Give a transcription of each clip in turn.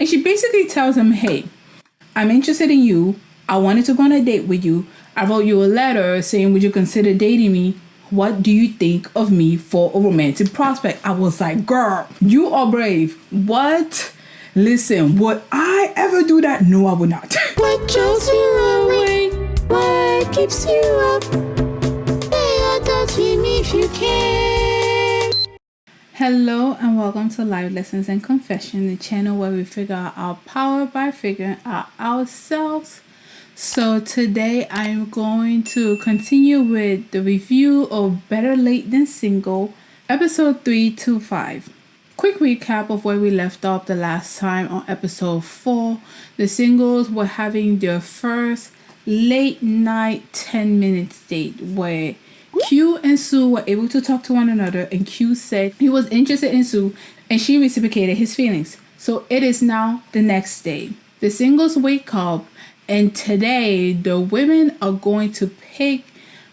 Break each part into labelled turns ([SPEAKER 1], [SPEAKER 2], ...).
[SPEAKER 1] And she basically tells him, hey, I'm interested in you. I wanted to go on a date with you. I wrote you a letter saying, would you consider dating me? What do you think of me for a romantic prospect? I was like, girl, you are brave. What? Listen, would I ever do that? No, I would not. What jolts you awake? What keeps you up? Stay touch with me if you can. Hello and welcome to Life Lessons and Confession, the channel where we figure out our power by figuring out ourselves. So today I'm going to continue with the review of Better Late Than Single, episode 325. Quick recap of where we left off the last time on episode 4. The singles were having their first late night 10-minute date where Q and Sue were able to talk to one another, and Q said he was interested in Sue and she reciprocated his feelings. So it is now the next day. The singles wake up, and today the women are going to pick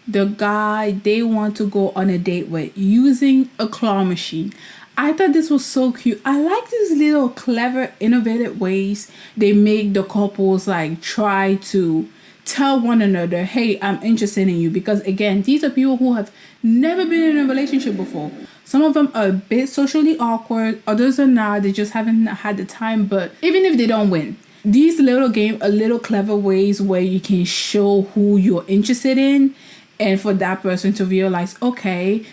[SPEAKER 1] the guy they want to go on a date with using a claw machine. I thought this was so cute. I like these little clever, innovative ways they make the couples like try to tell one another, hey, I'm interested in you. Because again, these are people who have never been in a relationship before. Some of them are a bit socially awkward. Others are not. They just haven't had the time. But even if they don't win, these little games are little clever ways where you can show who you're interested in. And for that person to realize, okay,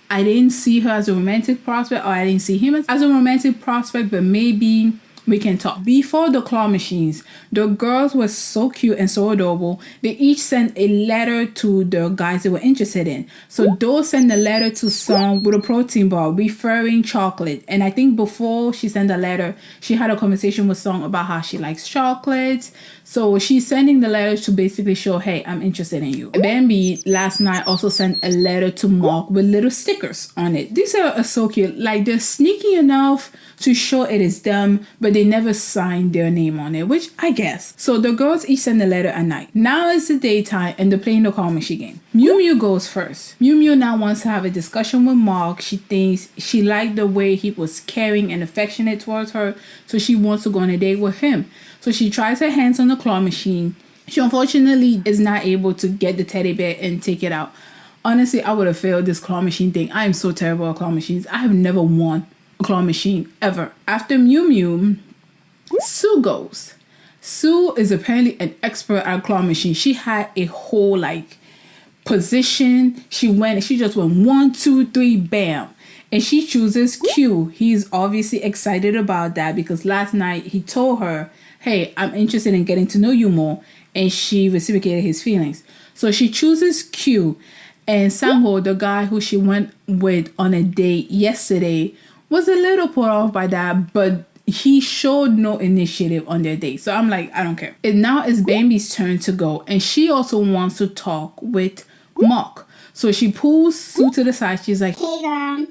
[SPEAKER 1] I didn't see her as a romantic prospect, or I didn't see him as a romantic prospect, but maybe we can talk. Before the claw machines, the girls were so cute and so adorable. They each sent a letter to the guys they were interested in. So those sent a letter to some with a protein bar referring chocolate. And I think before she sent the letter, she had a conversation with Song about how she likes chocolates. So she's sending the letters to basically show, hey, I'm interested in you. Bambi last night also sent a letter to Mark with little stickers on it. These are so cute. Like, they're sneaky enough to show it is them, but they never signed their name on it, which I guess. So the girls each send a letter at night. Now it's the daytime and they're playing the call machine game. Mew Mew goes first. Mew Mew now wants to have a discussion with Mark. She thinks she liked the way he was caring and affectionate towards her, so she wants to go on a date with him. So she tries her hands on the claw machine. She unfortunately is not able to get the teddy bear and take it out. Honestly, I would have failed this claw machine thing. I am so terrible at claw machines. I have never won a claw machine ever. After Mew Mew, Sue goes. Sue is apparently an expert at claw machine. She had a whole position. She just went 1, 2, 3, bam. And she chooses Q. He's obviously excited about that because last night he told her, hey, I'm interested in getting to know you more. And she reciprocated his feelings. So she chooses Q. And Sangho, the guy who she went with on a date yesterday, was a little put off by that, but he showed no initiative on their date. So I'm like, I don't care. And now it's Bambi's turn to go. And she also wants to talk with Mark. So she pulls Sue to the side. She's like,
[SPEAKER 2] hey girl.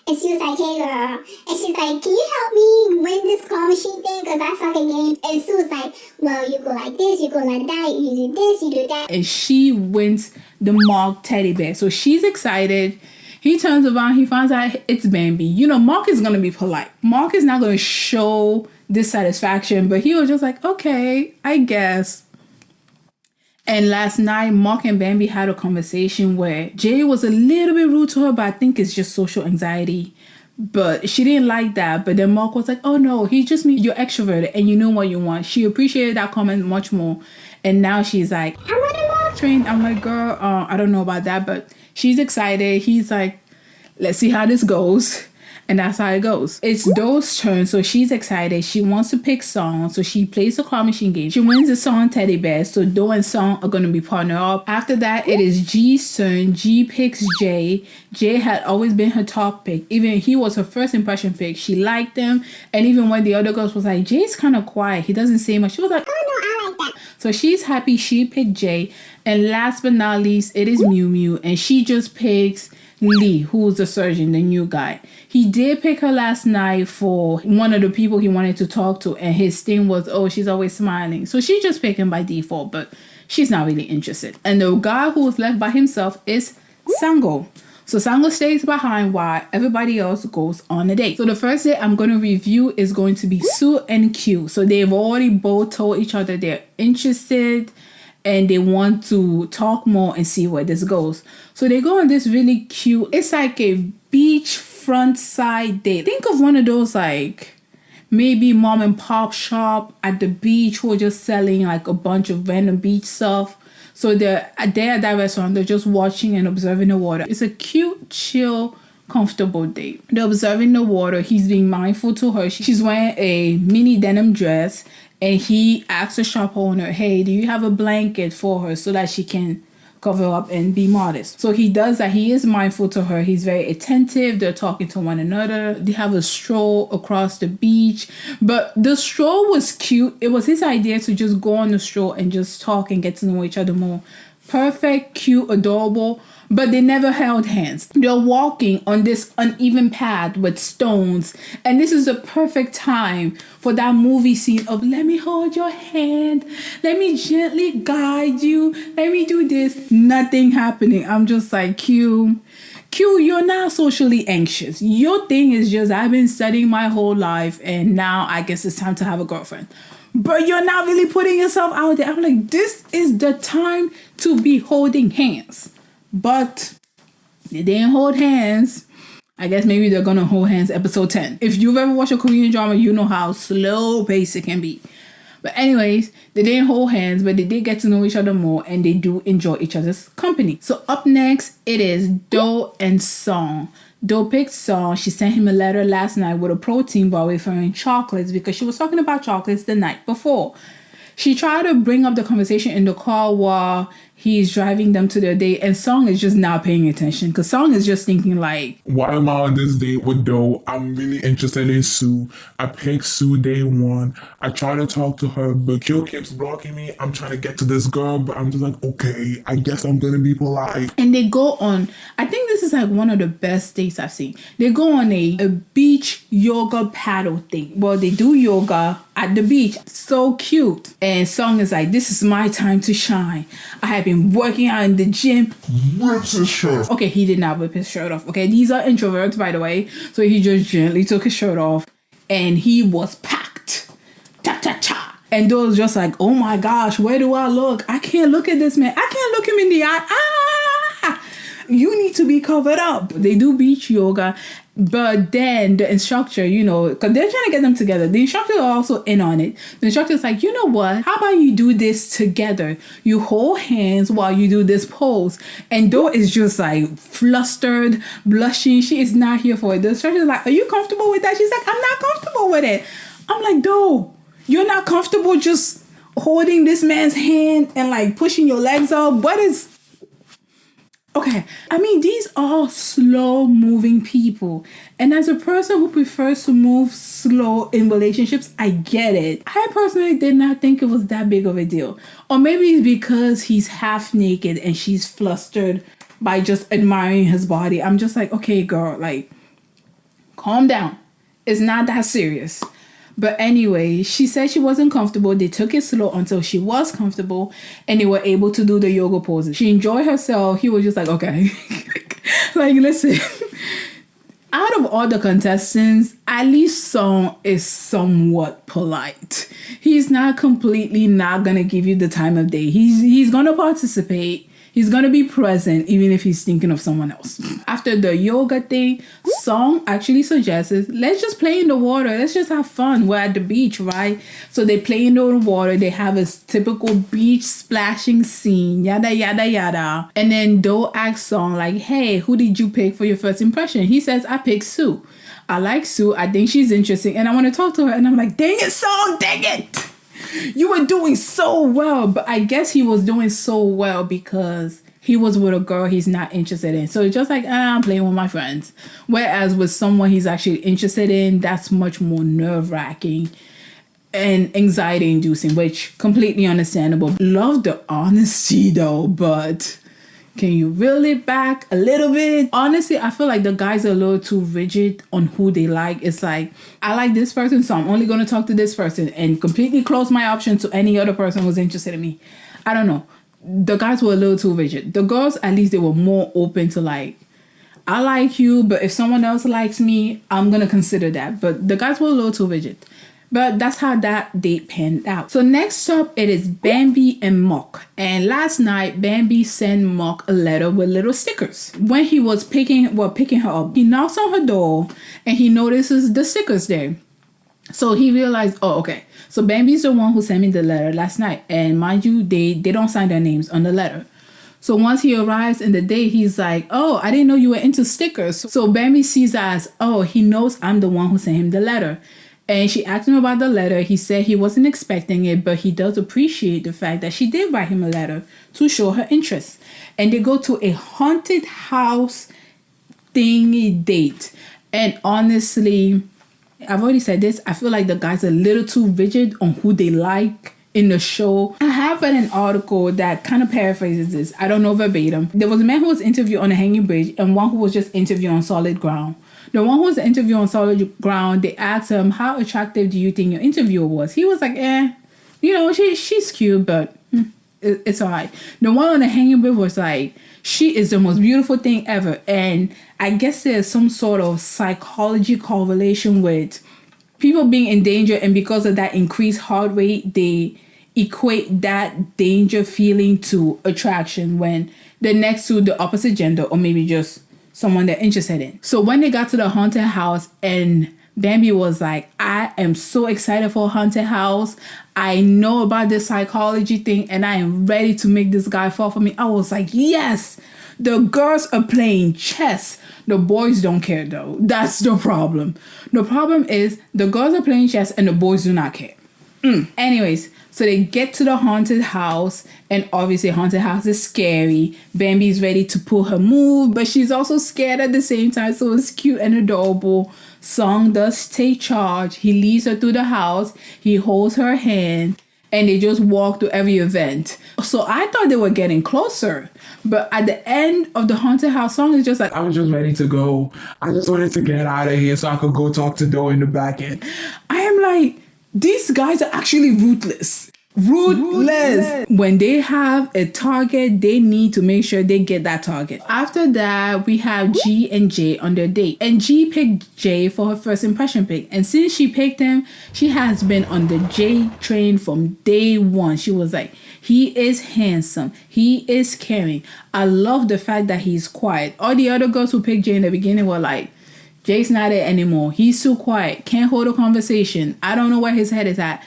[SPEAKER 2] And she was like, hey girl. And she's like, can you help me win this claw machine thing? Because I suck at games. And Sue was like, well, you go like this, you go like that, you do this, you do that.
[SPEAKER 1] And she wins the Mark teddy bear. So she's excited. He turns around, he finds out it's Bambi. You know, Mark is going to be polite. Mark is not going to show dissatisfaction, but he was just like, okay, I guess. And last night, Mark and Bambi had a conversation where Jay was a little bit rude to her, but I think it's just social anxiety. But she didn't like that. But then Mark was like, oh no, he just means you're extroverted and you know what you want. She appreciated that comment much more. And now she's like, I'm on a Mark train. I'm like, girl, I don't know about that, but she's excited. He's like, let's see how this goes. And that's how it goes. It's Doe's turn, so she's excited. She wants to pick Song, so she plays the claw machine game. She wins the Song teddy bear, so Doe and Song are going to be partnered up. After that, it is G's turn. G picks Jay. Jay had always been her top pick. Even he was her first impression pick. She liked him. And even when the other girls was like, Jay's kind of quiet. He doesn't say much. She was like,
[SPEAKER 2] oh no, I like that.
[SPEAKER 1] So she's happy she picked Jay. And last but not least, it is Mew Mew. And she just picks Lee, who's the surgeon, the new guy. He did pick her last night for one of the people he wanted to talk to, and his thing was, oh, she's always smiling. So she just picked him by default, but she's not really interested. And the guy who was left by himself is Sango. So Sango stays behind while everybody else goes on a date. So the first date I'm going to review is going to be Sue and Q. So they've already both told each other they're interested and they want to talk more and see where this goes. So they go on this really cute, it's like a beachfront side date. Think of one of those like maybe mom and pop shop at the beach who are just selling like a bunch of random beach stuff. So they're at that restaurant, they're just watching and observing the water. It's a cute, chill, comfortable date. They're observing the water. He's being mindful to her. She's wearing a mini denim dress, and he asks the shop owner, hey, do you have a blanket for her so that she can cover up and be modest? So he does that. He is mindful to her. He's very attentive. They're talking to one another. They have a stroll across the beach. But the stroll was cute. It was his idea to just go on the stroll and just talk and get to know each other more. Perfect, cute, adorable. But they never held hands. They're walking on this uneven path with stones. And this is the perfect time for that movie scene of let me hold your hand. Let me gently guide you. Let me do this. Nothing happening. I'm just like, Q, you're not socially anxious. Your thing is just, I've been studying my whole life and now I guess it's time to have a girlfriend. But you're not really putting yourself out there. I'm like, this is the time to be holding hands. But they didn't hold hands. I guess maybe they're gonna hold hands episode 10. If you've ever watched a Korean drama, you know how slow paced it can be. But anyways, they didn't hold hands, but they did get to know each other more and they do enjoy each other's company. So up next, it is Do and Song. Do picked Song. She sent him a letter last night with a protein bar referring chocolates because she was talking about chocolates the night before. She tried to bring up the conversation in the car while he's driving them to their date, and Song is just not paying attention because Song is just thinking like,
[SPEAKER 3] why am I on this date with Do? I'm really interested in Sue. I picked Sue day one. I try to talk to her, but Q keeps blocking me. I'm trying to get to this girl, but I'm just like, okay, I guess I'm gonna be polite.
[SPEAKER 1] And they go on, I think this is like one of the best dates I've seen. They go on a beach yoga paddle thing. Well, they do yoga at the beach. So cute. And Song is like, this is my time to shine. I have been working out in the gym.
[SPEAKER 3] Rips his shirt off.
[SPEAKER 1] Okay, he did not rip his shirt off. Okay, these are introverts, by the way. So he just gently took his shirt off and he was packed. Cha-cha-cha. And those just like, oh my gosh, where do I look? I can't look at this man. I can't look him in the eye. You need to be covered up. They do beach yoga. But then the instructor, because they're trying to get them together. The instructor are also in on it. The instructor's like, you know what? How about you do this together? You hold hands while you do this pose. And Do is just like flustered, blushing. She is not here for it. The instructor's like, are you comfortable with that? She's like, I'm not comfortable with it. I'm like, Do, you're not comfortable just holding this man's hand and like pushing your legs up? What is... Okay, I mean, these are slow-moving people. And as a person who prefers to move slow in relationships, I get it. I personally did not think it was that big of a deal. Or maybe it's because he's half naked and she's flustered by just admiring his body. I'm just like, okay, girl, like, calm down. It's not that serious. But anyway, she said she wasn't comfortable. They took it slow until she was comfortable and they were able to do the yoga poses. She enjoyed herself. He was just like, okay. Like, listen, out of all the contestants, at least Song is somewhat polite. He's not completely not going to give you the time of day. He's going to participate. He's going to be present even if he's thinking of someone else. After the yoga thing, Song actually suggests, let's just play in the water. Let's just have fun. We're at the beach, right? So they play in the water. They have a typical beach splashing scene, yada, yada, yada. And then Do asks Song like, hey, who did you pick for your first impression? He says, I picked Sue. I like Sue. I think she's interesting. And I want to talk to her. And I'm like, dang it, Song, dang it. You were doing so well. But I guess he was doing so well because he was with a girl he's not interested in. So it's just like, I'm playing with my friends. Whereas with someone he's actually interested in, that's much more nerve-wracking and anxiety-inducing, which completely understandable. Love the honesty though, but can you reel it back a little bit? Honestly, I feel like the guys are a little too rigid on who they like. It's like, I like this person, so I'm only going to talk to this person and completely close my option to any other person who's interested in me. I don't know. The guys were a little too rigid. The girls, at least they were more open to like, I like you, but if someone else likes me, I'm gonna consider that. But the guys were a little too rigid. But that's how that date panned out. So next up, it is Bambi and Mock. And last night, Bambi sent Mock a letter with little stickers. When he was picking her up, he knocks on her door and he notices the stickers there. So he realized, oh, okay. So Bambi's the one who sent me the letter last night. And mind you, they don't sign their names on the letter. So once he arrives in the day, he's like, oh, I didn't know you were into stickers. So Bambi sees that as, oh, he knows I'm the one who sent him the letter. And she asked him about the letter. He said he wasn't expecting it, but he does appreciate the fact that she did write him a letter to show her interest. And they go to a haunted house thingy date. And honestly, I've already said this, I feel like the guy's a little too rigid on who they like in the show. I have read an article that kind of paraphrases this. I don't know verbatim. There was a man who was interviewed on a hanging bridge and one who was just interviewed on solid ground. The one who was interviewed on solid ground, they asked him, how attractive do you think your interviewer was? He was like, she's cute, but it's all right. The one on the hanging bridge was like, she is the most beautiful thing ever. And I guess there's some sort of psychology correlation with people being in danger. And because of that increased heart rate, they equate that danger feeling to attraction when they're next to the opposite gender or maybe just someone they're interested in. So when they got to the haunted house and Bambi was like, I am so excited for a haunted house. I know about this psychology thing and I am ready to make this guy fall for me. I was like, yes, the girls are playing chess. The boys don't care though. That's the problem. The problem is the girls are playing chess and the boys do not care. Anyways, so they get to the haunted house and obviously haunted house is scary. Bambi's ready to pull her move, but she's also scared at the same time. So it's cute and adorable. Song does take charge. He leads her through the house. He holds her hand and they just walk through every event. So I thought they were getting closer. But at the end of the haunted house, Song is just like,
[SPEAKER 3] I was just ready to go. I just wanted to get out of here so I could go talk to Doe in the back end.
[SPEAKER 1] I am like, these guys are actually ruthless. Ruthless. When they have a target, they need to make sure they get that target. After that, we have G and J on their date. And G picked J for her first impression pick. And since she picked him, she has been on the J train from day one. She was like, he is handsome. He is caring. I love the fact that he's quiet. All the other girls who picked J in the beginning were like, Jay's not it anymore. He's too quiet. Can't hold a conversation. I don't know where his head is at.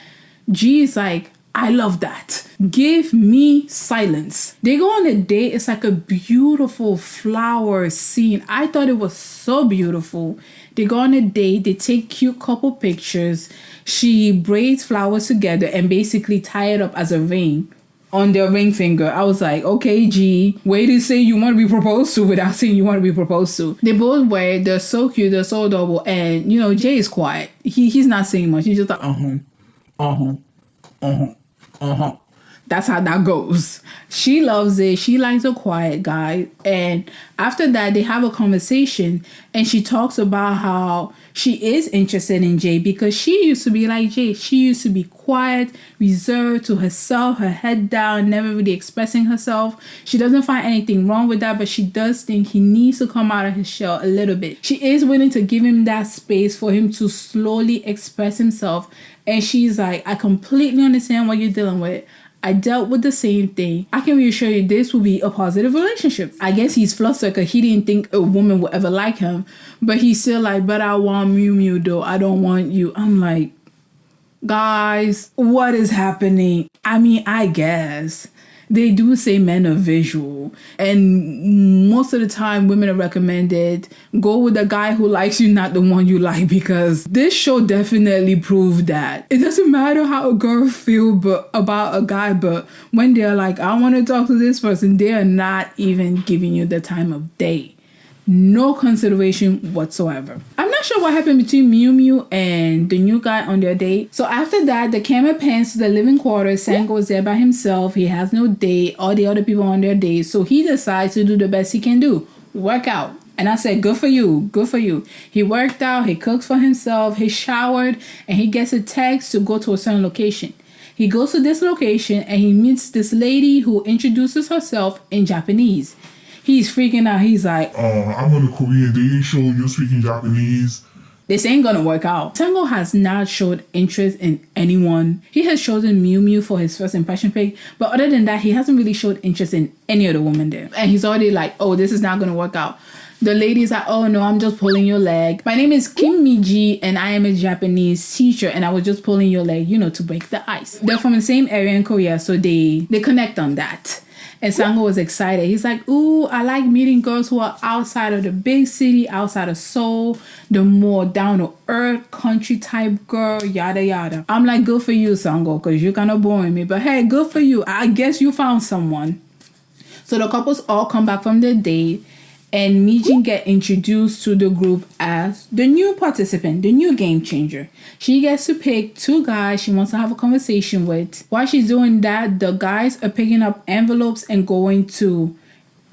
[SPEAKER 1] G is like, I love that. Give me silence. They go on a date. It's like a beautiful flower scene. I thought it was so beautiful. They go on a date. They take cute couple pictures. She braids flowers together and basically tie it up as a ring on their ring finger. I was like, okay, G, way to say you want to be proposed to without saying you want to be proposed to. They both wear it. They're so cute. They're so adorable. And, Jay is quiet. He's not saying much. He's just like, That's how that goes. She loves it. She likes a quiet guy. And after that, they have a conversation and she talks about how she is interested in Jay because she used to be like Jay. She used to be quiet, reserved to herself, her head down, never really expressing herself. She doesn't find anything wrong with that, but she does think he needs to come out of his shell a little bit. She is willing to give him that space for him to slowly express himself. And she's like, I completely understand what you're dealing with. I dealt with the same thing. I can reassure you this will be a positive relationship. I guess he's flustered because he didn't think a woman would ever like him. But he's still like, but I want Mew Mew though. I don't want you. I'm like, guys, what is happening? I mean, I guess. They do say men are visual. And most of the time, women are recommended go with the guy who likes you, not the one you like. Because this show definitely proved that. It doesn't matter how a girl feels about a guy. But when they're like, I want to talk to this person, they are not even giving you the time of day. No consideration whatsoever. I'm not sure what happened between Mew Mew and the new guy on their date. So after that, the camera pans to the living quarters. Sam goes there by himself. He has no date. All the other people on their date. So he decides to do the best he can do. Work out. And I said, good for you. Good for you. He worked out. He cooked for himself. He showered. And he gets a text to go to a certain location. He goes to this location and he meets this lady who introduces herself in Japanese. He's freaking out. He's like,
[SPEAKER 3] I'm on a Korean dating show. You're speaking Japanese.
[SPEAKER 1] this ain't gonna work out. Sango has not showed interest in anyone. He has chosen Miu Miu for his first impression pick, but other than that, he hasn't really showed interest in any other woman there. And he's already like, oh, this is not gonna work out. The lady's like, oh no, I'm just pulling your leg. My name is Kim Miji and I am a Japanese teacher and I was just pulling your leg, to break the ice. They're from the same area in Korea, so they connect on that. And Sango was excited. He's like, ooh, I like meeting girls who are outside of the big city, outside of Seoul, the more down-to-earth country type girl, yada, yada. I'm like, good for you, Sango, because you're kind of boring me. But hey, good for you. I guess you found someone. So the couples all come back from their date. And Mijin get introduced to the group as the new participant, the new game changer. She gets to pick 2 guys she wants to have a conversation with. While she's doing that, the guys are picking up envelopes and going to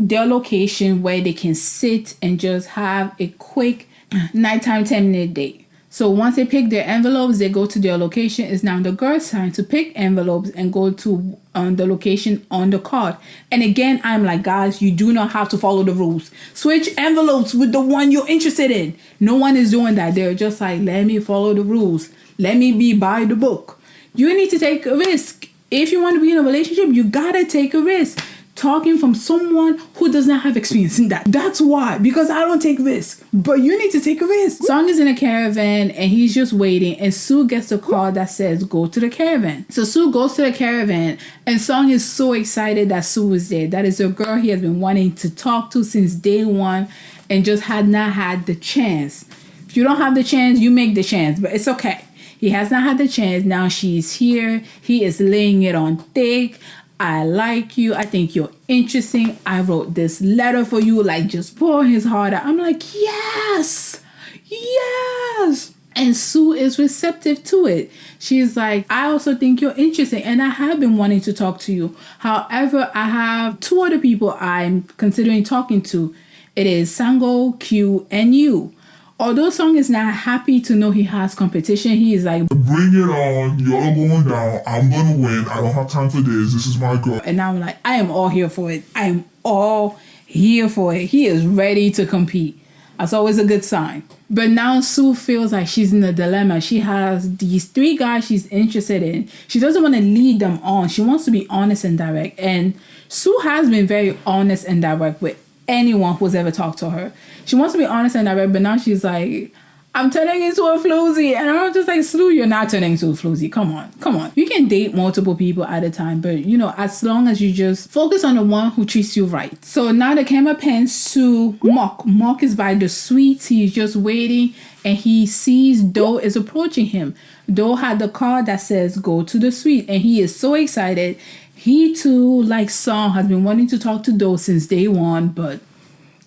[SPEAKER 1] their location where they can sit and just have a quick nighttime 10-minute date. So once they pick their envelopes, they go to their location. It's now the girl's time to pick envelopes and go to the location on the card. And again, I'm like, guys, you do not have to follow the rules. Switch envelopes with the one you're interested in. No one is doing that. They're just like, let me follow the rules. Let me be by the book. You need to take a risk. If you want to be in a relationship, you gotta take a risk. Talking from someone who does not have experience in that. That's why, because I don't take risks, but you need to take a risk. Song is in a caravan and he's just waiting, and Sue gets a call that says go to the caravan. So Sue goes to the caravan and Song is so excited that Sue is there. That is a girl he has been wanting to talk to since day one and just had not had the chance. If you don't have the chance, you make the chance, but it's okay. He has not had the chance. Now she's here. He is laying it on thick. I like you. I think you're interesting. I wrote this letter for you, like just pour his heart out. I'm like, yes, yes. And Sue is receptive to it. She's like, I also think you're interesting and I have been wanting to talk to you. However, I have 2 other people I'm considering talking to. It is Sango, Q, and you. Although Song is not happy to know he has competition, he is like,
[SPEAKER 3] bring it on. Y'all going down. I'm going to win. I don't have time for this. This is my girl.
[SPEAKER 1] And I'm like, I am all here for it. I am all here for it. He is ready to compete. That's always a good sign. But now Sue feels like she's in a dilemma. She has these 3 guys she's interested in. She doesn't want to lead them on. She wants to be honest and direct. And Sue has been very honest and direct with anyone who's ever talked to her. She wants to be honest and direct, but now she's like, I'm turning into a floozy. And I'm just like, Sue, you're not turning into a floozy. Come on. You can date multiple people at a time, but as long as you just focus on the one who treats you right. So now the camera pans to Mark. Mark is by the suite. He's just waiting and he sees Do is approaching him. Do had the card that says go to the suite and he is so excited. He too, like Song, has been wanting to talk to Do since day one, but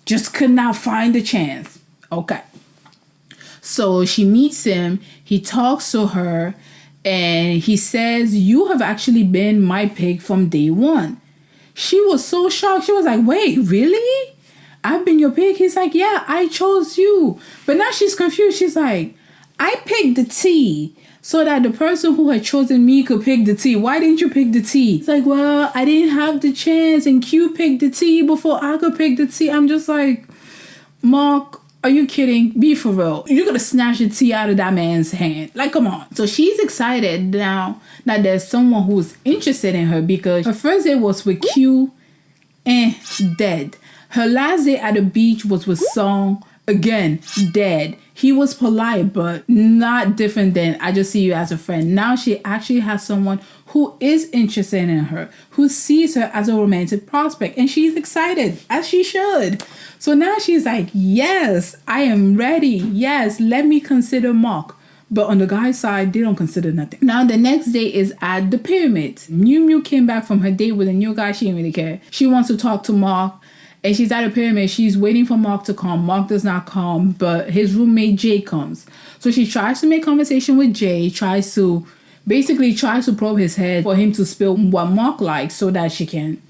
[SPEAKER 1] just could not find the chance. Okay. So she meets him, he talks to her, and he says, you have actually been my pick from day one. She was so shocked. She was like, wait, really? I've been your pick? He's like, yeah, I chose you. But now she's confused. She's like, I picked the T so that the person who had chosen me could pick the T. Why didn't you pick the T? It's like, well, I didn't have the chance and Q picked the T before I could pick the T. I'm just like, Mark, are you kidding? Be for real. You're going to snatch the T out of that man's hand. Like, come on. So she's excited now that there's someone who's interested in her because her first day was with Q and dead. Her last day at the beach was with Song, again, dead. He was polite, but not different than I just see you as a friend. Now she actually has someone who is interested in her, who sees her as a romantic prospect, and she's excited, as she should. So now she's like, yes, I am ready. Yes, let me consider Mark. But on the guy's side, they don't consider nothing. Now, the next day is at the pyramid. Miu Miu came back from her date with a new guy. She didn't really care. She wants to talk to Mark. And she's at a pyramid. She's waiting for Mark to come. Mark does not come, but his roommate Jay comes. So she tries to make conversation with Jay, tries to probe his head for him to spill what Mark likes so that she can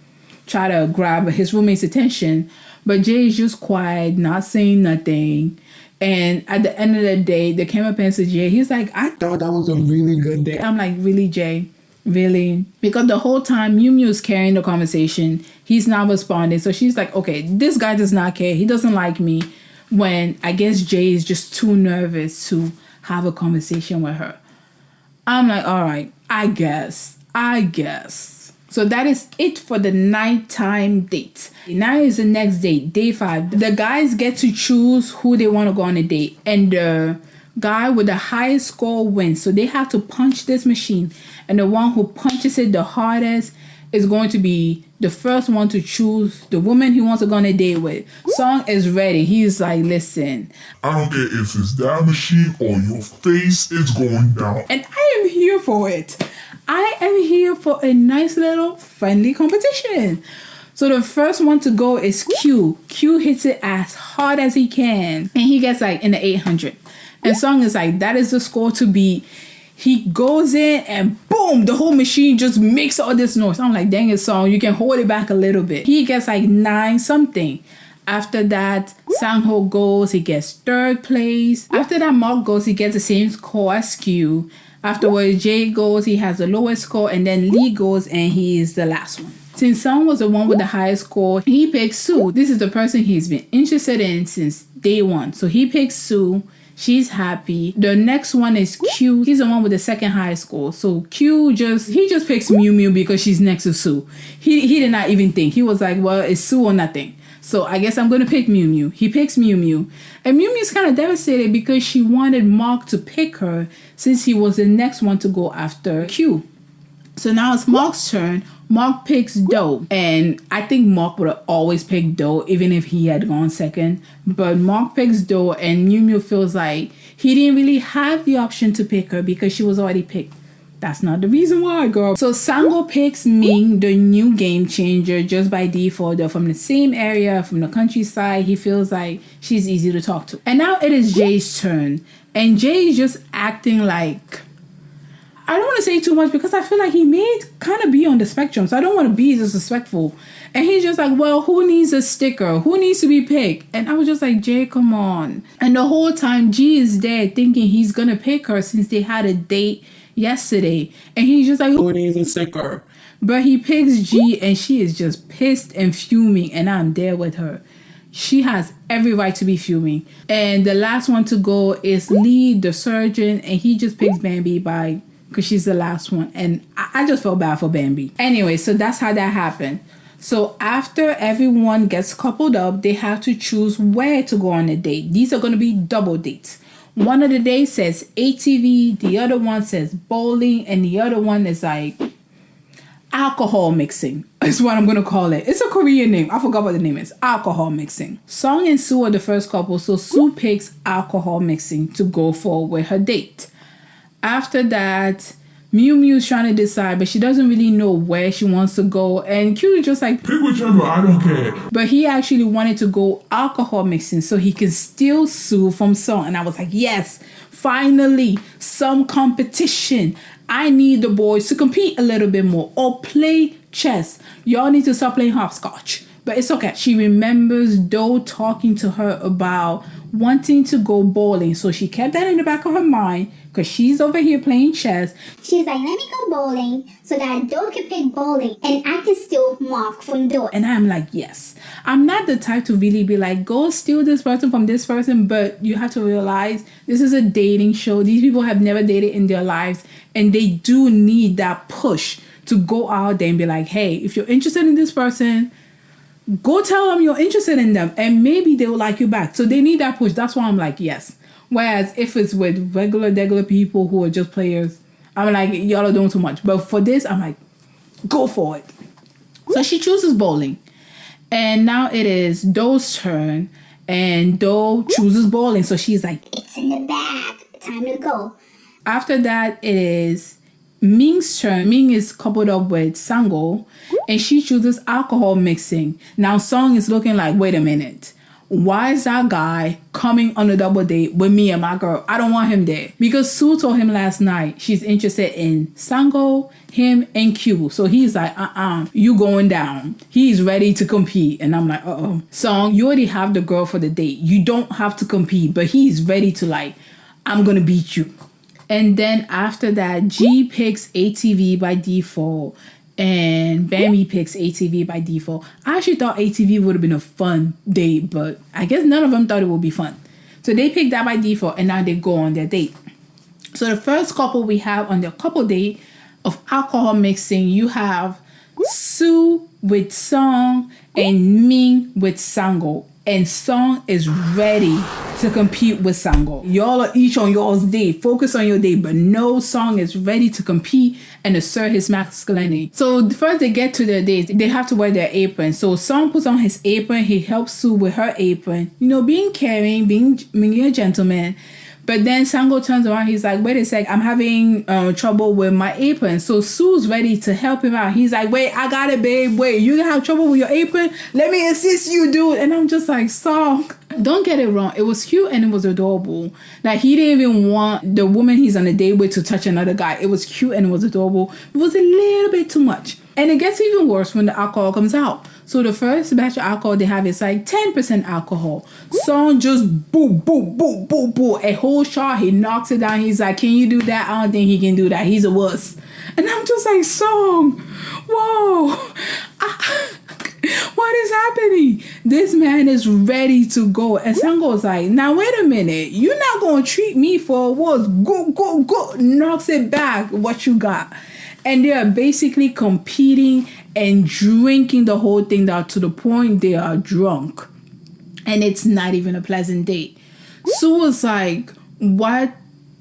[SPEAKER 1] try to grab his roommate's attention. But Jay is just quiet, not saying nothing. And at the end of the day, the camera pans to Jay. He's like, I thought that was a really good day. I'm like, really, Jay? Really? Because the whole time Miu Miu is carrying the conversation, he's not responding. So she's like, okay, this guy does not care. He doesn't like me. When I guess Jay is just too nervous to have a conversation with her. I'm like, all right, I guess. So that is it for the nighttime date. Now is the next date, day 5. The guys get to choose who they want to go on a date. And the guy with the highest score wins. So they have to punch this machine. And the one who punches it the hardest is going to be the first one to choose the woman he wants to go on a date with. Song is ready. He's like, listen,
[SPEAKER 3] I don't care if it's that machine or your face is going down.
[SPEAKER 1] and I am here for it. I am here for a nice little friendly competition. So the first one to go is Q. Q hits it as hard as he can. And he gets like in the 800. And Song is like, that is the score to beat. He goes in and boom, the whole machine just makes all this noise. I'm like, dang it, Song, you can hold it back a little bit. He gets like 9 something. After that, Sang-ho goes, he gets 3rd place. After that, Mark goes, he gets the same score as Q. Afterwards, Jay goes, he has the lowest score. And then Lee goes and he is the last one. Since Song was the one with the highest score, he picks Sue. This is the person he's been interested in since day 1. So he picks Sue. She's happy. The next one is Q. He's the one with the second highest score. So Q just picks Miu Miu because she's next to Sue. He did not even think. He was like, well, it's Sue or nothing. So I guess I'm going to pick Miu Miu. He picks Miu Miu. And Miu Miu's kind of devastated because she wanted Mark to pick her since he was the next one to go after Q. So now it's Mark's turn. Mark picks Doe. And I think Mark would have always picked Doe even if he had gone second. But Mark picks Doe and Miu Miu feels like he didn't really have the option to pick her because she was already picked. That's not the reason why, girl. So Sang-ho picks Ming, the new game changer, just by default. They're from the same area, from the countryside. He feels like she's easy to talk to. And now it is Jay's turn. And Jay is just acting like... I don't want to say too much because I feel like he may kind of be on the spectrum. So I don't want to be disrespectful. And he's just like, well, who needs a sticker? Who needs to be picked? And I was just like, Jay, come on. And the whole time, G is there thinking he's going to pick her since they had a date yesterday. And he's just like, who needs a sticker? But he picks G and she is just pissed and fuming. And I'm there with her. She has every right to be fuming. And the last one to go is Lee, the surgeon. And he just picks Bambi because she's the last one. And I just felt bad for Bambi. Anyway, so that's how that happened. So after everyone gets coupled up, they have to choose where to go on a date. These are going to be double dates. One of the days says ATV, the other one says bowling, and the other one is like alcohol mixing. Is what I'm going to call it. It's a Korean name. I forgot what the name is. Alcohol mixing. Song and Sue are the first couple, so Sue picks alcohol mixing to go for with her date. After that, Miu Miu's trying to decide, but she doesn't really know where she wants to go. And Q is just like,
[SPEAKER 3] pick whichever, I don't care.
[SPEAKER 1] But he actually wanted to go alcohol mixing so he can steal Sue from Song. And I was like, yes, finally, some competition. I need the boys to compete a little bit more or play chess. Y'all need to stop playing hopscotch. But it's okay. She remembers Doe talking to her about wanting to go bowling. So she kept that in the back of her mind because she's over here playing chess.
[SPEAKER 2] She's like, let me go bowling so that Doe can pick bowling and I can steal Mark from Doe.
[SPEAKER 1] And I'm like, yes. I'm not the type to really be like, go steal this person from this person. But you have to realize this is a dating show. These people have never dated in their lives. And they do need that push to go out there and be like, hey, if you're interested in this person, go tell them you're interested in them and maybe they will like you back. So they need that push. That's why I'm like, yes. Whereas if it's with regular people who are just players, I'm like, y'all are doing too much. But for this, I'm like, go for it. So she chooses bowling. And now it is Doe's turn. And Doe chooses bowling. So she's like,
[SPEAKER 2] it's in the bag. Time to go.
[SPEAKER 1] After that, it is Ming's turn. Ming is coupled up with Sang-ho. And she chooses alcohol mixing. Now Song is looking like, wait a minute. Why is that guy coming on a double date with me and my girl? I don't want him there. Because Sue told him last night she's interested in Sang-ho, him, and Q. So he's like, you going down. He's ready to compete. And I'm like, Song, you already have the girl for the date. You don't have to compete. But he's ready to like, I'm going to beat you. And then after that, G picks ATV by default. And Bambi picks ATV by default. I actually thought ATV would have been a fun date, but I guess none of them thought it would be fun. So they picked that by default, and now they go on their date. So the first couple we have on their couple date of alcohol mixing, you have Sue with Song and Ming with Sango. And Song is ready to compete with Sango. Y'all are each on y'all's date. Focus on your date. But no, Song is ready to compete and assert his masculinity. So first they get to their dates. They have to wear their apron. So Song puts on his apron. He helps Sue with her apron. You know, being caring, being a gentleman. But then Sango turns around. He's like, wait a sec, I'm having trouble with my apron. So Sue's ready to help him out. He's like, wait, I got it, babe. Wait, you have trouble with your apron? Let me assist you, dude. And I'm just like, Song, don't get it wrong. It was cute and it was adorable. Like, he didn't even want the woman he's on a date with to touch another guy. It was cute and it was adorable. It was a little bit too much. And it gets even worse when the alcohol comes out. So the first batch of alcohol they have is like 10% alcohol. Song just boom, boom, boom, boom, boom. A whole shot, he knocks it down. He's like, can you do that? I don't think he can do that. He's a wuss. And I'm just like, Song, whoa. What is happening? This man is ready to go. And Sango's like, now wait a minute. You're not going to treat me for a wuss. Go, go, go. Knocks it back. What you got? And they are basically competing and drinking the whole thing down to the point they are drunk. And it's not even a pleasant date. Sue was like, what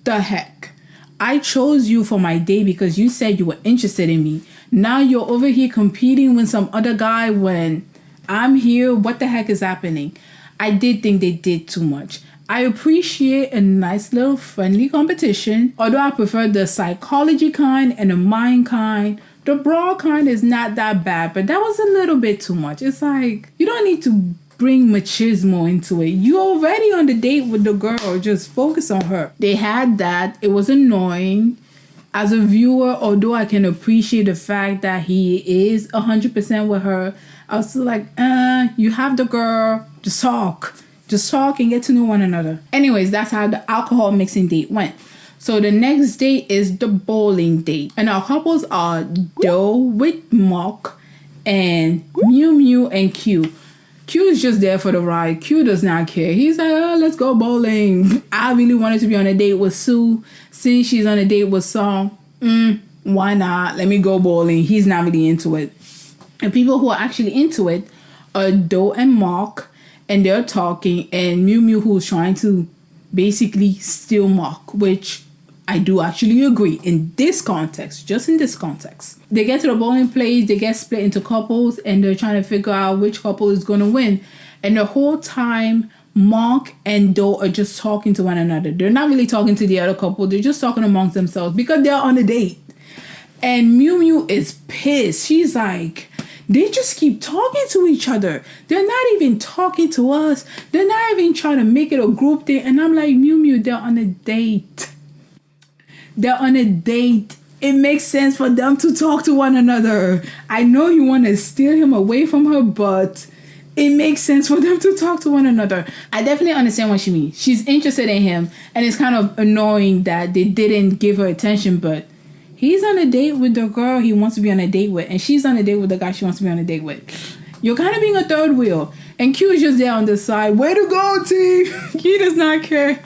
[SPEAKER 1] the heck? I chose you for my date because you said you were interested in me. Now you're over here competing with some other guy when I'm here. What the heck is happening? I did think they did too much. I appreciate a nice little friendly competition, although I prefer the psychology kind and the mind kind. The brawl kind is not that bad, but that was a little bit too much. It's like, you don't need to bring machismo into it. You're already on the date with the girl. Just focus on her. They had that. It was annoying. As a viewer, although I can appreciate the fact that he is 100% with her, I was still like, you have the girl. Just talk. Just talk and get to know one another. Anyways, that's how the alcohol mixing date went. So the next date is the bowling date. And our couples are Doe with Mock and Mew Mew and Q. Q is just there for the ride. Q does not care. He's like, oh, let's go bowling. I really wanted to be on a date with Sue. Since she's on a date with Song, why not? Let me go bowling. He's not really into it. And people who are actually into it are Doe and Mock. And they're talking, and Mew Mew, who's trying to basically steal Mock, which I do actually agree in this context, just in this context. They get to the bowling place, they get split into couples, and they're trying to figure out which couple is going to win. And the whole time, Mock and Doe are just talking to one another. They're not really talking to the other couple, they're just talking amongst themselves because they're on a date. And Mew Mew is pissed. She's like, they just keep talking to each other. They're not even talking to us. They're not even trying to make it a group thing. And I'm like, Mew Mew, they're on a date. They're on a date. It makes sense for them to talk to one another. I know you want to steal him away from her, but it makes sense for them to talk to one another. I definitely understand what she means. She's interested in him. And it's kind of annoying that they didn't give her attention, but he's on a date with the girl he wants to be on a date with. And she's on a date with the guy she wants to be on a date with. You're kind of being a third wheel. And Q is just there on the side. Way to go, team. He does not care.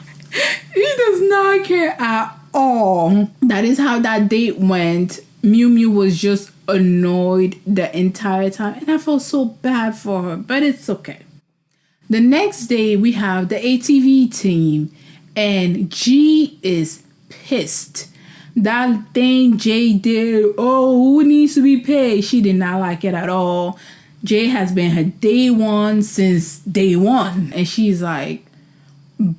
[SPEAKER 1] He does not care at all. That is how that date went. Mew Mew was just annoyed the entire time. And I felt so bad for her. But it's okay. The next day, we have the ATV team. And G is pissed. That thing Jay did, oh, who needs to be paid? She did not like it at all. Jay has been her day one since day one. And she's like,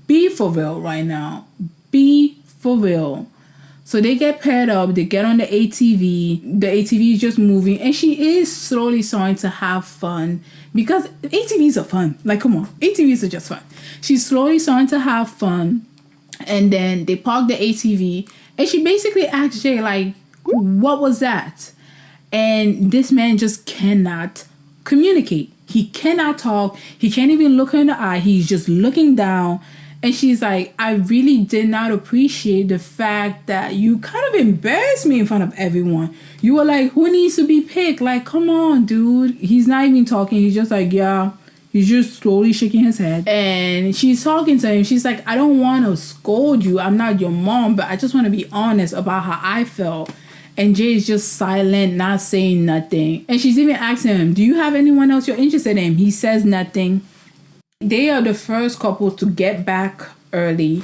[SPEAKER 1] be for real right now. Be for real. So they get paired up. They get on the ATV. The ATV is just moving. And she is slowly starting to have fun. Because ATVs are fun. Like, come on. ATVs are just fun. She's slowly starting to have fun. And then they park the ATV. And she basically asked Jay, like, what was that? And this man just cannot communicate. He cannot talk. He can't even look her in the eye. He's just looking down. And she's like, I really did not appreciate the fact that you kind of embarrassed me in front of everyone. You were like, who needs to be picked? Like, come on, dude. He's not even talking. He's just like, yeah. He's just slowly shaking his head. And she's talking to him. She's like, I don't want to scold you. I'm not your mom, but I just want to be honest about how I felt. And Jay is just silent, not saying nothing. And she's even asking him, do you have anyone else you're interested in? He says nothing. They are the first couple to get back early.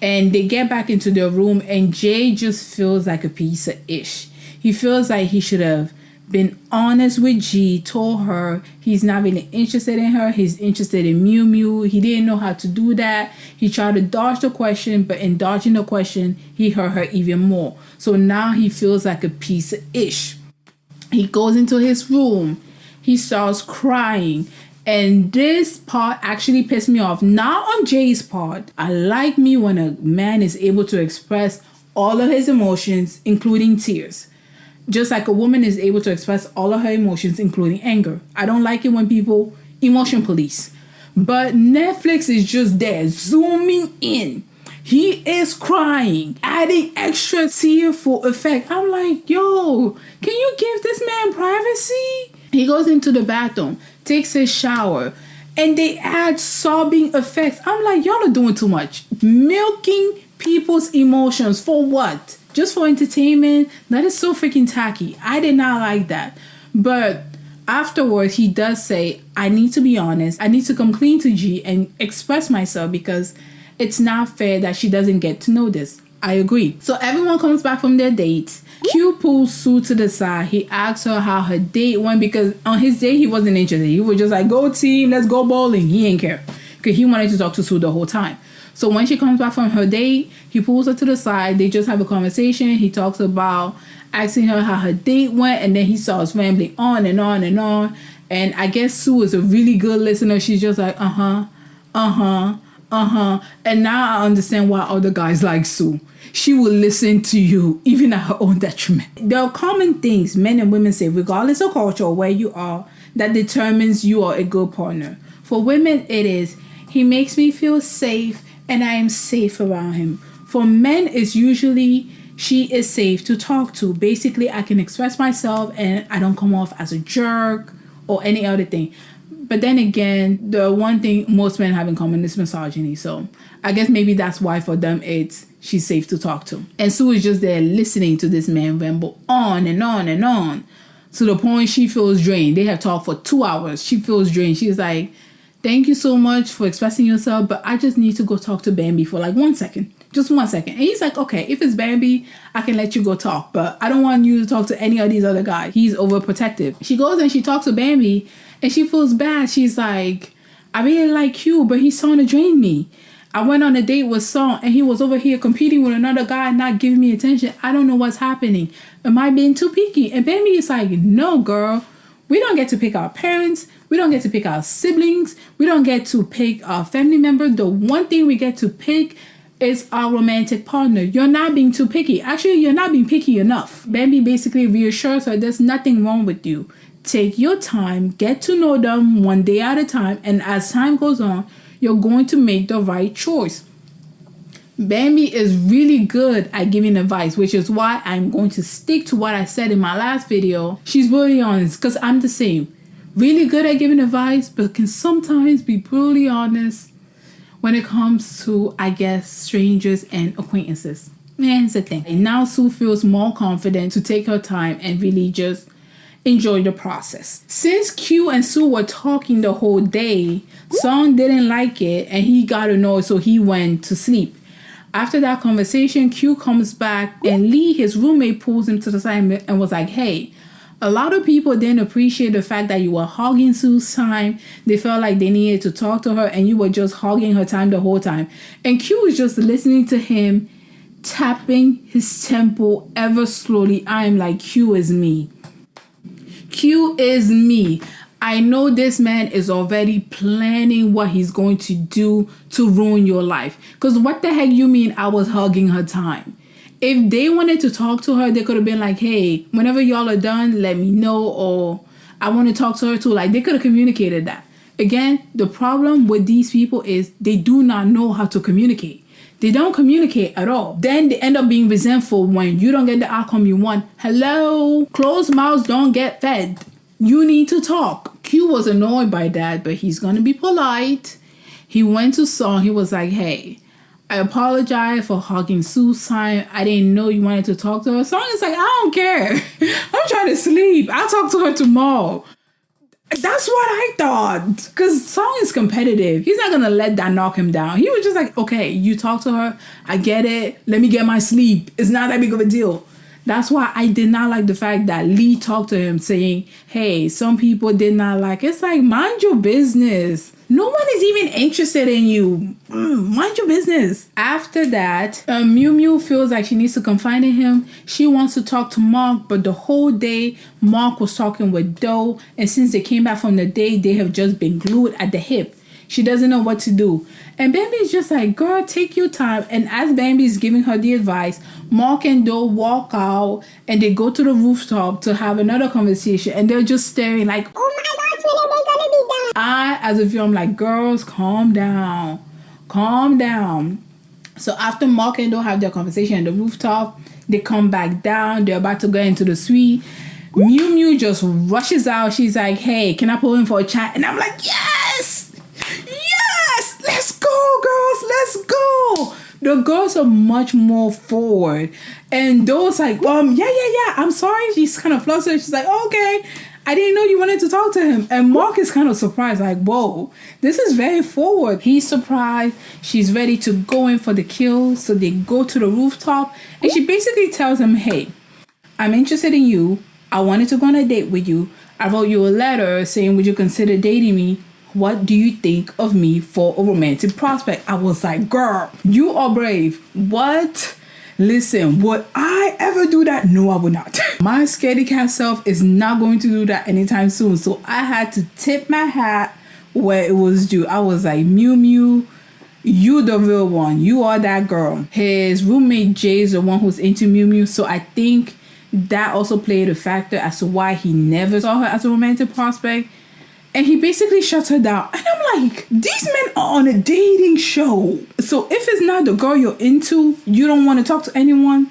[SPEAKER 1] And they get back into their room. And Jay just feels like a piece of ish. He feels like he should have been honest with G, told her he's not really interested in her. He's interested in Mew Mew. He didn't know how to do that. He tried to dodge the question, but in dodging the question, he hurt her even more. So now he feels like a piece of ish. He goes into his room. He starts crying. And this part actually pissed me off. Not on Jay's part. I like me when a man is able to express all of his emotions, including tears. Just like a woman is able to express all of her emotions, including anger. I don't like it when people emotion police. But Netflix is just there, zooming in. He is crying, adding extra tearful effect. I'm like, yo, can you give this man privacy? He goes into the bathroom, takes his shower, and they add sobbing effects. I'm like, y'all are doing too much. Milking people's emotions for what? Just for entertainment? That is so freaking tacky. I did not like that. But afterwards, he does say, I need to be honest. I need to come clean to G and express myself because it's not fair that she doesn't get to know this. I agree. So everyone comes back from their dates. Q pulls Sue to the side. He asks her how her date went because on his date, he wasn't interested. He was just like, go team, let's go bowling. He didn't care because he wanted to talk to Sue the whole time. So when she comes back from her date, he pulls her to the side. They just have a conversation. He talks about asking her how her date went. And then he starts rambling on and on and on. And I guess Sue is a really good listener. She's just like, and now I understand why other guys like Sue. She will listen to you, even at her own detriment. There are common things men and women say, regardless of culture or where you are, that determines you are a good partner. For women, it is, he makes me feel safe and I am safe around him. For men, it's usually she is safe to talk to. Basically, I can express myself and I don't come off as a jerk or any other thing. But then again, the one thing most men have in common is misogyny. So I guess maybe that's why for them it's she's safe to talk to. And Sue is just there listening to this man ramble on and on and on. To the point she feels drained. They have talked for 2 hours. She feels drained. She's like, thank you so much for expressing yourself, but I just need to go talk to Bambi for like 1 second. Just 1 second. And he's like, okay, if it's Bambi, I can let you go talk. But I don't want you to talk to any of these other guys. He's overprotective. She goes and she talks to Bambi and she feels bad. She's like, I really like you, but he's starting to drain me. I went on a date with Song and he was over here competing with another guy and not giving me attention. I don't know what's happening. Am I being too picky? And Bambi is like, no, girl. We don't get to pick our parents. We don't get to pick our siblings. We don't get to pick our family members. The one thing we get to pick is our romantic partner. You're not being too picky. Actually, you're not being picky enough. Bambi basically reassures her there's nothing wrong with you. Take your time, get to know them one day at a time, and as time goes on, you're going to make the right choice. Bambi is really good at giving advice, which is why I'm going to stick to what I said in my last video. She's really honest, because I'm the same. Really good at giving advice, but can sometimes be brutally honest when it comes to, I guess, strangers and acquaintances. Man, it's a thing. And now Sue feels more confident to take her time and really just enjoy the process. Since Q and Sue were talking the whole day, Song didn't like it and he got annoyed, so he went to sleep. After that conversation, Q comes back and Lee, his roommate, pulls him to the side and was like, hey, a lot of people didn't appreciate the fact that you were hogging Sue's time. They felt like they needed to talk to her and you were just hogging her time the whole time. And Q was just listening to him, tapping his temple ever slowly. I am like, Q is me. Q is me. I know this man is already planning what he's going to do to ruin your life. Because what the heck you mean I was hugging her time? If they wanted to talk to her, they could have been like, hey, whenever y'all are done, let me know. Or I want to talk to her too. Like, they could have communicated that. Again, the problem with these people is they do not know how to communicate. They don't communicate at all. Then they end up being resentful when you don't get the outcome you want. Hello? Closed mouths don't get fed. You need to talk. Q was annoyed by that, but he's going to be polite. He went to Song. He was like, hey, I apologize for hugging Susan. I didn't know you wanted to talk to her. Song is like, I don't care. I'm trying to sleep. I'll talk to her tomorrow. That's what I thought. Because Song is competitive. He's not going to let that knock him down. He was just like, okay, you talk to her. I get it. Let me get my sleep. It's not that big of a deal. That's why I did not like the fact that Lee talked to him saying, hey, some people did not like. It's like, mind your business. No one is even interested in you. Mind your business. After that, Miu Miu feels like she needs to confide in him. She wants to talk to Mark, but the whole day, Mark was talking with Doe. And since they came back from the date, they have just been glued at the hip. She doesn't know what to do. And Bambi's just like, girl, take your time. And as Bambi's giving her the advice, Mark and Doe walk out and they go to the rooftop to have another conversation. And they're just staring like,
[SPEAKER 2] Oh my gosh, when are they gonna be done?
[SPEAKER 1] as a viewer, I'm like, girls, calm down. Calm down. So after Mark and Doe have their conversation at the rooftop, they come back down. They're about to go into the suite. Miu Miu just rushes out. She's like, hey, can I pull in for a chat? And I'm like, yes! Yes! Let's go, girls! Let's go! The girls are much more forward. And Doe's like, yeah. I'm sorry. She's kind of flustered. She's like, okay. I didn't know you wanted to talk to him. And Mark is kind of surprised, like, whoa, this is very forward. He's surprised. She's ready to go in for the kill. So they go to the rooftop. And she basically tells him, hey, I'm interested in you. I wanted to go on a date with you. I wrote you a letter saying, would you consider dating me? What do you think of me for a romantic prospect? I was like, girl, you are brave. What? Listen, would I ever do that? No, I would not. My scaredy cat self is not going to do that anytime soon. So I had to tip my hat where it was due. I was like, Miu Miu, you the real one. You are that girl. His roommate Jay is the one who's into Miu Miu. So I think that also played a factor as to why he never saw her as a romantic prospect. And he basically shuts her down. And I'm like, these men are on a dating show. So if it's not the girl you're into, you don't want to talk to anyone?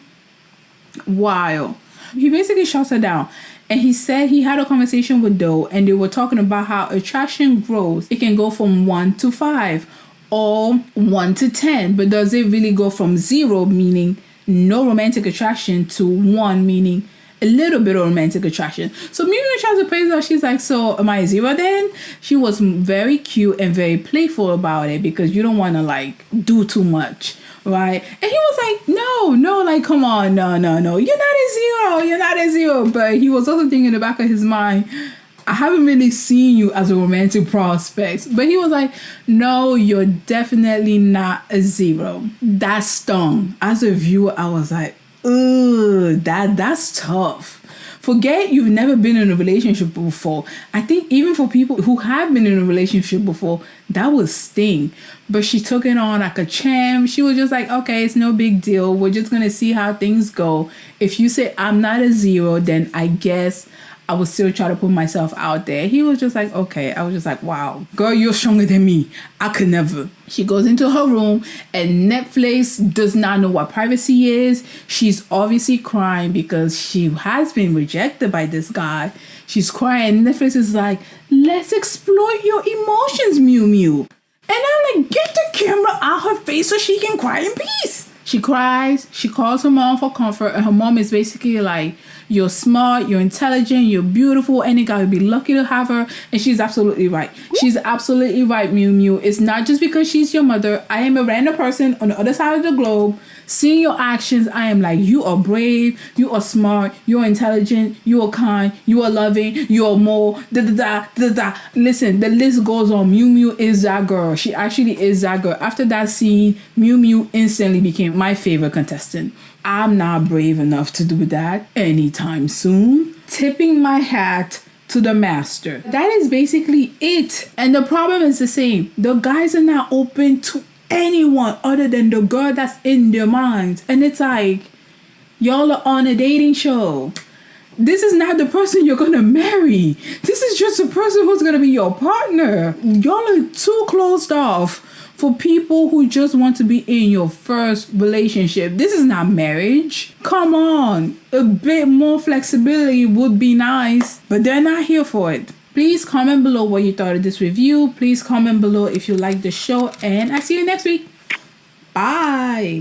[SPEAKER 1] Wow. He basically shuts her down. And he said he had a conversation with Doe and they were talking about how attraction grows. It can go from 1 to 5 or 1 to 10. But does it really go from 0, meaning no romantic attraction, to 1, meaning a little bit of romantic attraction? So Miu Miu tries to praise her. She's like, so am I 0 then? She was very cute and very playful about it because you don't want to like do too much, right? And he was like, no, like, come on, no. You're not a 0. But he was also thinking in the back of his mind, I haven't really seen you as a romantic prospect. But he was like, no, you're definitely not a 0. That stung. As a viewer, I was like, ugh, that's tough. Forget you've never been in a relationship before. I think even for people who have been in a relationship before, that would sting. But she took it on like a champ. She was just like, okay, it's no big deal. We're just going to see how things go. If you say I'm not a 0, then I guess I would still try to put myself out there. He was just like, okay. I was just like, wow, girl, you're stronger than me. I could never. She goes into her room and Netflix does not know what privacy is. She's obviously crying because she has been rejected by this guy. She's crying. Netflix is like, let's exploit your emotions, Miu Miu. And I'm like, get the camera out her face so she can cry in peace. She cries. She calls her mom for comfort. And her mom is basically like, you're smart, you're intelligent, you're beautiful, any guy would be lucky to have her. And she's absolutely right. She's absolutely right, Miu Miu. It's not just because she's your mother. I am a random person on the other side of the globe. Seeing your actions, I am like, you are brave, you are smart, you are intelligent, you are kind, you are loving, you are more, Listen, the list goes on. Miu Miu is that girl. She actually is that girl. After that scene, Miu Miu instantly became my favorite contestant. I'm not brave enough to do that anytime soon. Tipping my hat to the master. That is basically it. And the problem is the same. The guys are not open to anyone other than the girl that's in their minds. And it's like, y'all are on a dating show. This is not the person you're gonna marry. This is just a person who's gonna be your partner. Y'all are too closed off for people who just want to be in your first relationship. This is not marriage. Come on. A bit more flexibility would be nice, but they're not here for it. Please comment below what you thought of this review. Please comment below if you like the show, and I see you next week. Bye.